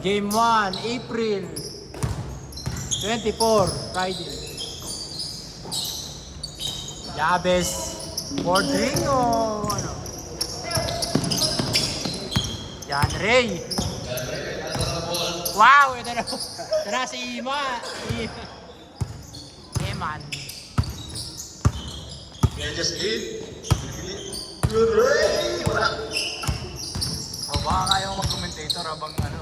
Game 1, April 24, Friday. Jabez, board ring o ano? John Ray. Wow, ito na si Ima. Eman. Just eat. Good Ray! Wala. O baka kayong mag-commentator habang ano.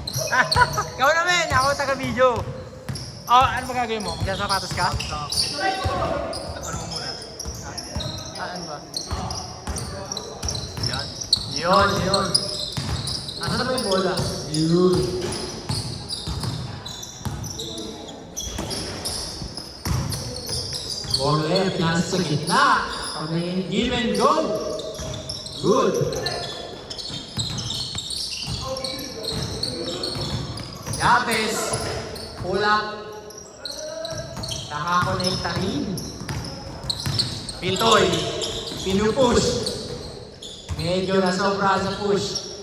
Ikaw naman, ako taga-video. Oh, ano ba gagawin mo? Magsasapatos ka? Ano mo muna? Ano ba? Yan. Yun. Asa na ba yung bola? Yun. Ball left, nasa sa gitna. Give and go. Good. Jabez, pull up. Nakakonekta rin. Pitoy, pinupush. Medyo nasobra sa push.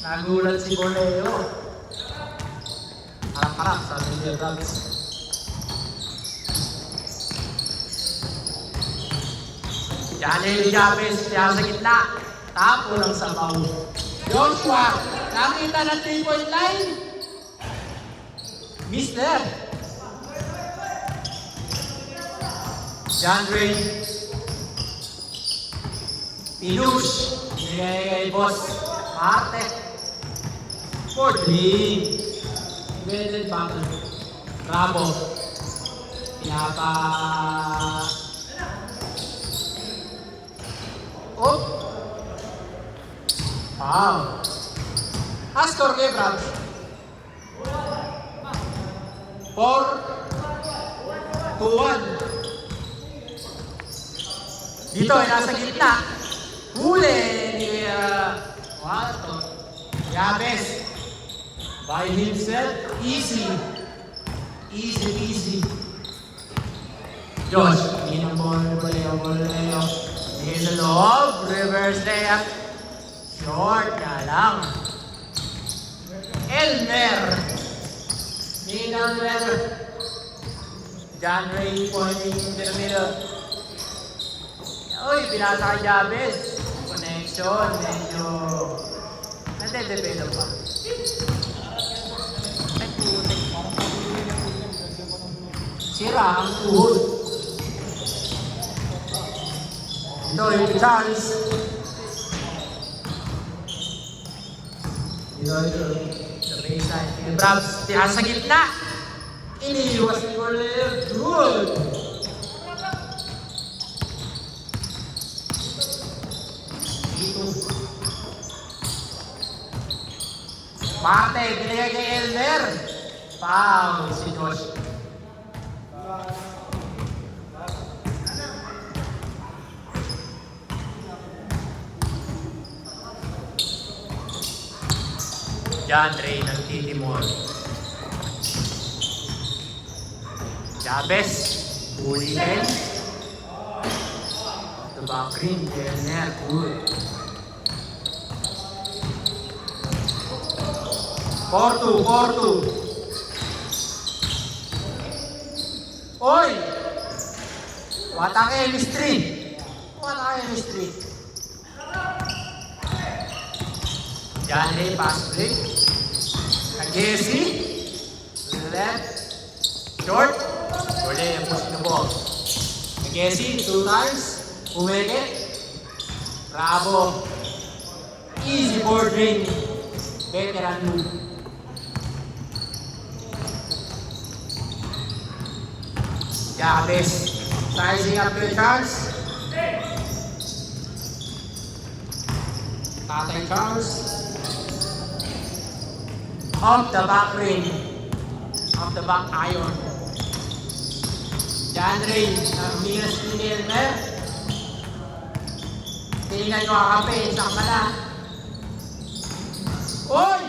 Nagulat si Borleo. Harap-harap sa Miguel Rams. Janel Jabez, siya sa gitna. Tapo lang sa baw. Joshua, nakita ng 3-point line. Mister. John Ray. Pinush. Kay Boss Marte. Fording. Invented battle. Bravo. Pinapa. Oh. Wow. Astor kay Brad. 4-2-1. Dito ay nasa gitna. Huli ni Walton. Jabez. By himself. Easy. Josh. Ginambol. Boleo. Hindi sa loob. Reverse layup. Short na lang. Elmer. Elmer. John Ray pointing in the middle. Uy, pinasa kay Jabez. Connection, medyo nade-develop pa. Ay, putik. Sira ang tuhod. Ito yung chance. Ito. Baseline. Yung Brabs, tiyan sa gitna. Iniiwas ni Borleo. Good. Marte, binigay kay Elmer. Foul si Josh. John Ray ng Titimor. Jabez, huli din. The back rim, Elmer, good. 4-2. Oy! What a chemistry! John Ray, pass break. Jesse. Left. Short. Uli, push the ball. Jesse, 2 times. Umeke. Bravo. Easy board ring. Veteran move. Jabez, sizing up the chance. Tatay Charles. Off the back ring. Off the back iron. John Ray, minus ni Elmer. Tingnan nyo ang kape, isang pala. Uy!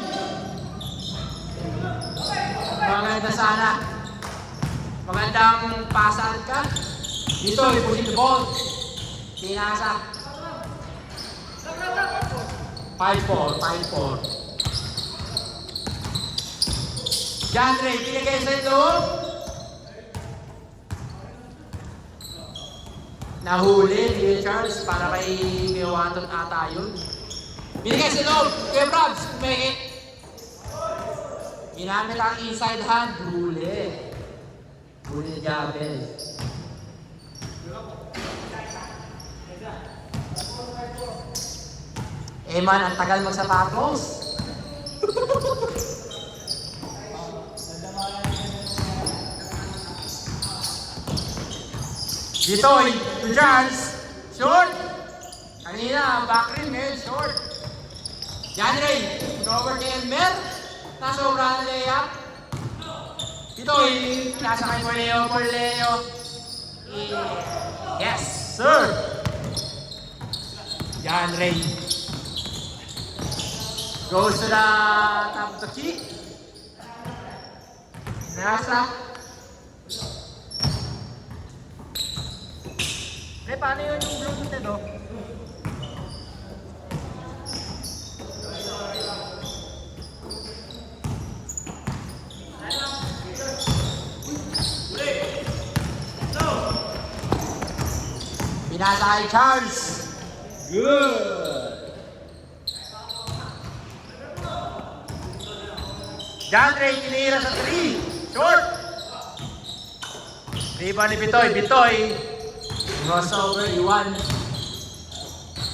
Maganda sana. Magandang pasan ka. Dito, ipusin the ball. Pinasa. 5-4. John Ray, pinigay sa loob. Nahuli ni Charles para kay Waton ata yun. Binigay sa loob. Kay Brabs, kumikit. Ginamit ang inside hand. Huli. Huli ni Jabez. Man, ang tagal magsapatos. Dito, to Charles. Short. Kanina, back rim ngayon, short. Yan rin. Over kay Elmer. Nasobra na layup. Dito, nasa kay Porleo. Yes, sir. Yan rin. Goes to the top of the key. Nasa. Paano yun yung blue nito do? Pinasa kay Charles. Good. John Ray, tinira sa 3. Short. Rebound ni Bitoy. Bitoy. Crossover, iwan.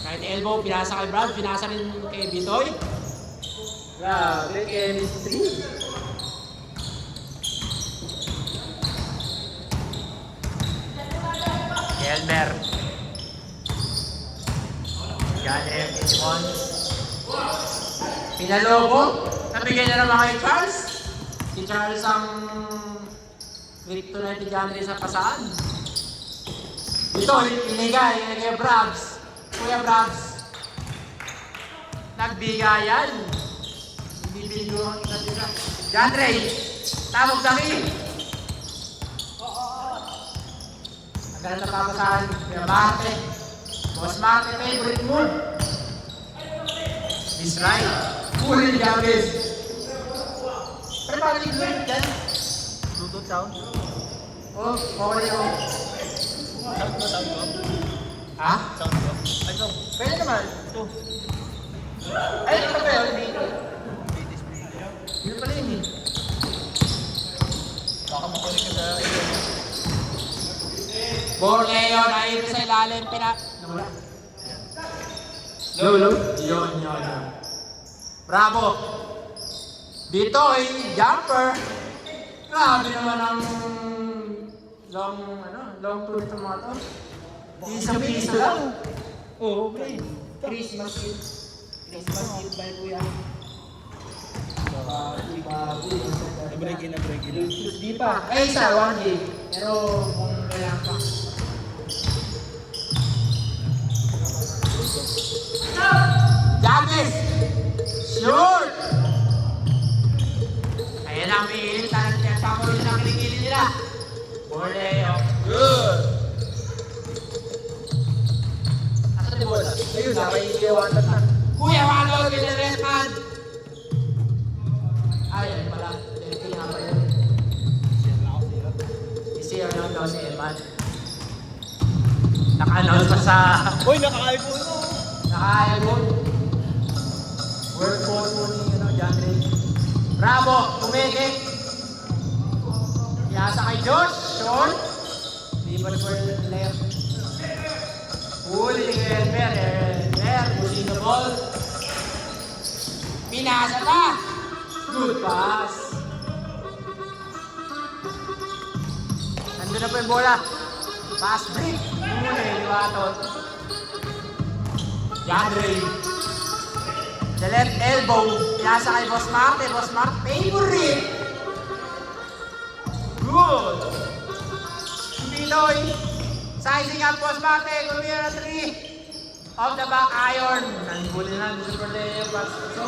Kahit elbow, pinasa kay Brad, pinasa rin kay Bitoy. Grabe, chemistry. Elmer. Yan, Simon. Pinalobo. Nabigyan na naman kay Charles. Si Charles ang kryptonite ni John Ray sa pasaan. Ito, inigay Brabs. Kuya Brabs. Nagbigayan. Bibili ko ang isa. John Ray, tamog dami. Ang ganda papasahan. Kuya Marte. Boss Marte, favorite mo. He's right. Huli ni Jabez. Pero paano yung grip dyan? Bluetooth sound? Oh, okay yun. Sound ko? Ha? Sound ko? Ay, sound. Pwede naman. Ito. Ay, ito ba yun? Yun pala yun eh. Baka makulit ka sa iyo. Borleo, naiba sa ilalim. Nawala. Low. Yun. Bravo. Bitoy, jumper. Grabe naman ang long tour ito mga to. Isang piso lang. Oo, okay. Christmas gift. Christmas gift by Kuya. Break in. Di pa. Ay, isa, 1 day. Pero kung kailangan pa. Jabez! Shoot! Ayan ang miilit. Pakulit ang kilikili nila. Borleo. Good! Asan ni bola? Ayun, nakaikiya Waton na. Kuya Waton, kinirepan! Ayun pala. Delphi nga pa yun. I-share lang daw si Eman. Naka-announce pa sa... Uy, naka-iPhone mo! Naka-iPhone. Word phone mo ni John Ray. Bravo! Tumigit! Yasa kay Josh. Short. Liban for left. Huli ni Elmer. Elmer. Huli the ball. Pinasa pa. Good pass. Nandun na po yung bola. Pass break. Huli ni Waton. John Ray. The left elbow. Pinasa kay Boss Marte. Boss Marte. Favorite. Good. Pinoy. Sizing up Boss Marte. Gumira na 3. Off the back iron. Nangguli na. Super layer. So.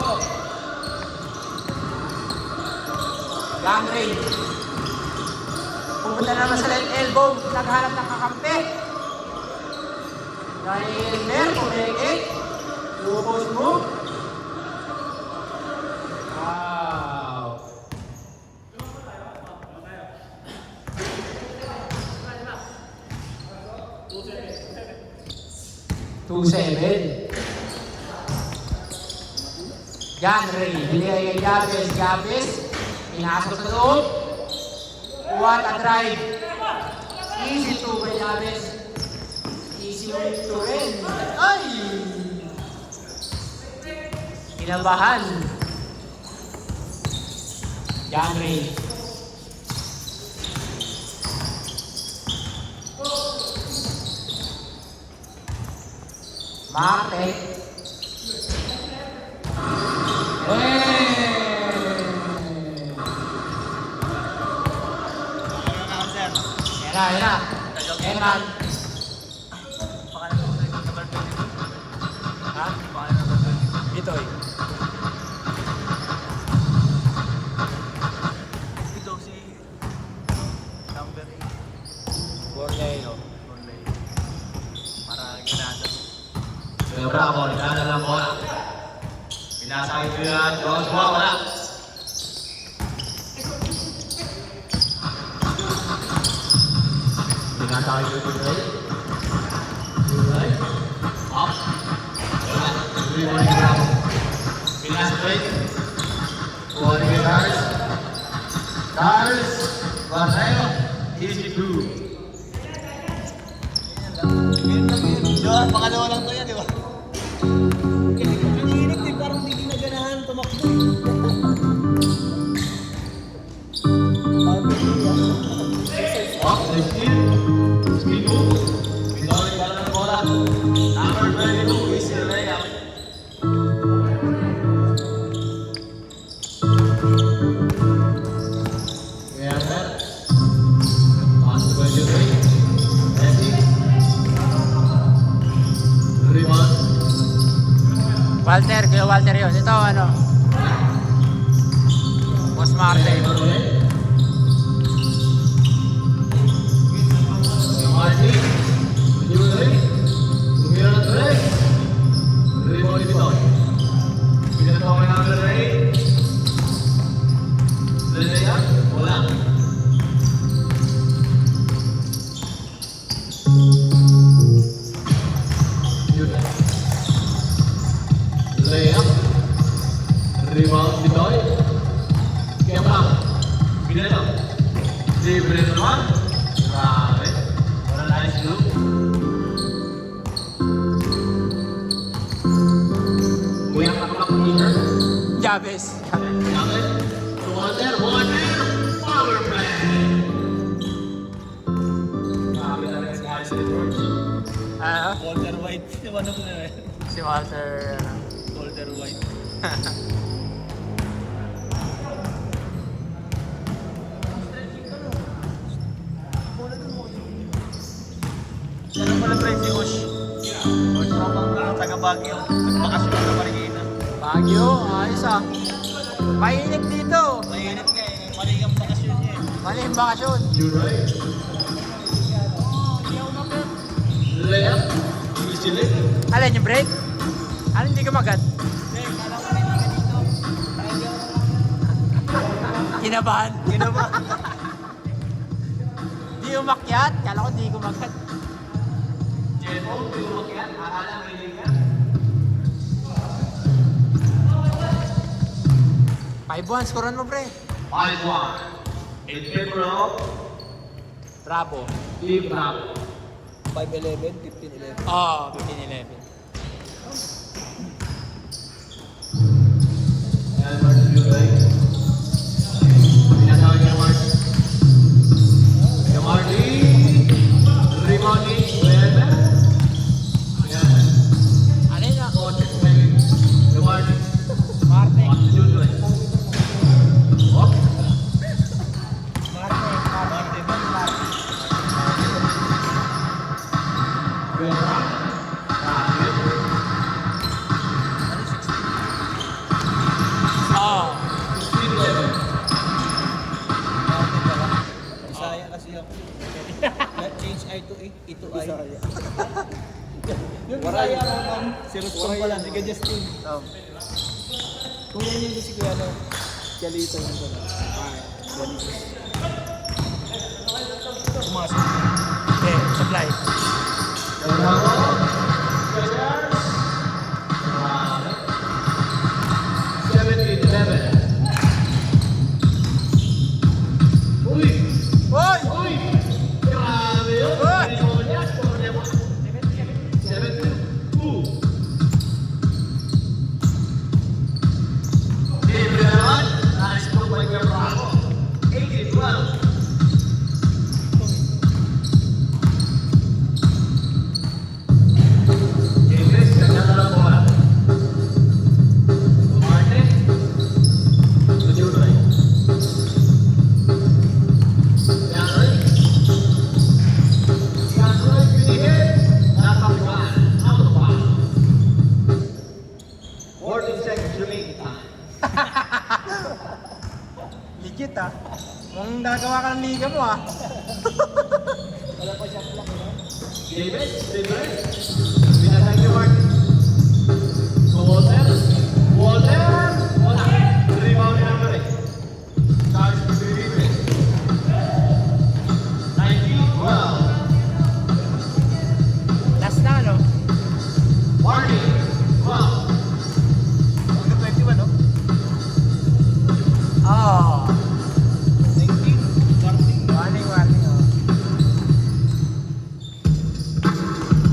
Long range. Pumunta naman sa left elbow. Naghanap ng kakampi. Dahil Elmer. Kumekik. Post move. Wow. 2-7. John Ray, binigay kay Gabes. Gabes, pinasok sa loob. What a drive. Easy to kay Gabes. Easy to rin. Ay! Kinabahan. John Ray. Mate. Yan na. Eman. Ha? Ito eh. Ito si number 8. Borneo. Para ginasa. Pero bravo, nagana lang bola. Pinasakit ko yan, Joshua, wala. Pinasakit ko yung Ray. Ray. Up. Wala. Tuloy mo rin bravo. Pinasakit Ray. Kuha rin kay Cars. Cars. Borneo. Easy blue. Yun, pangalawa lang to yan, di ba? Piniinip din, parang hindi ginaganahan tumakbo. Up, nice steal. Speed move. Pinoli ka lang ng bola. Number 22 is your layup. Werner. Pass to 23. Messi. Rebound. Walter, kaya Walter yun. Ito ano? Boss Martin. Martin. Yuri. Tumira ng 3. Rebound dito. Pinatawa ng number 8. Layup. Wala. Layup. Rebound Bitoy. Kemang. Pinelo. Libre naman. Grabe. What a nice look. Kuya kapak leader. Jabes. Yaman. Water. Power play. Grabe talaga si Harrison George. Ano? Walter White. Ano mo na yun? Si Walter. Walter White. Ano pala friend si Osh? Osh, tropang taga Baguio. Nagbakasyon sa Marikina. Baguio. Ayos ah. Mainit dito. Mainit nga eh. Mali ang bakasyon niya eh. Mali yung bakasyon. You're right. Layup. Easy leg. Alin yung break? Alin hindi kumagat? Kinabahan. Ginawa. Di umakyat. Kala ko di kumagat. Jeffo, tulog yan. Akala may ka. 5-1. Scorean mo pre. 5-1. In favor of Bravo. Team Bravo. 5-11, 15-11. Oh, 15-11. Ayan, Martin Duray. Pinatawag niya Martin. Kaya Martin. Rebounding. Werner. Ayan. Alin na? Coach Smelling. Kaya Martin. Marte. Martin Duray. Oh. Werner. Oh. 16-11. Bisaya kasi ako. Let change I to I. Ito I. Yung Bisaya ako, si Rustong pala, si Justin. Kung yan yung si Kuya, ano, Galito yung pala. Galito. Pumasok. Okay, supply. Bravo. Higit ah. Kung nagawa ka ng liga mo ah. Wala pa siya plak, no? Davis, Davis. Pinatay ni Mark. So, Walter. Walter. Wala. Rebound ni number 8. Charge for Davis. 19-12. Last na ano? Warning. 12. Hanggang 21, no? Ah. 19. Warning. Warning oh.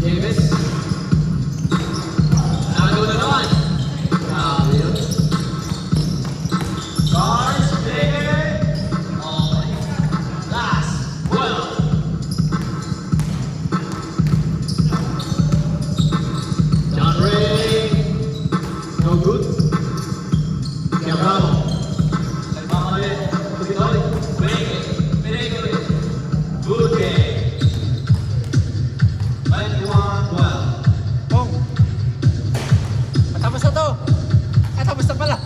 Davis. Nagawa na naman. Grabe yun. Charge, David. Okay. Last. 12. John Ray. No good. Kaya bravo. Nagmamalit. Pagkitoy. Pinake it. Good game. 21-12. Bong! Matapos na to! Ay, tapos na pala!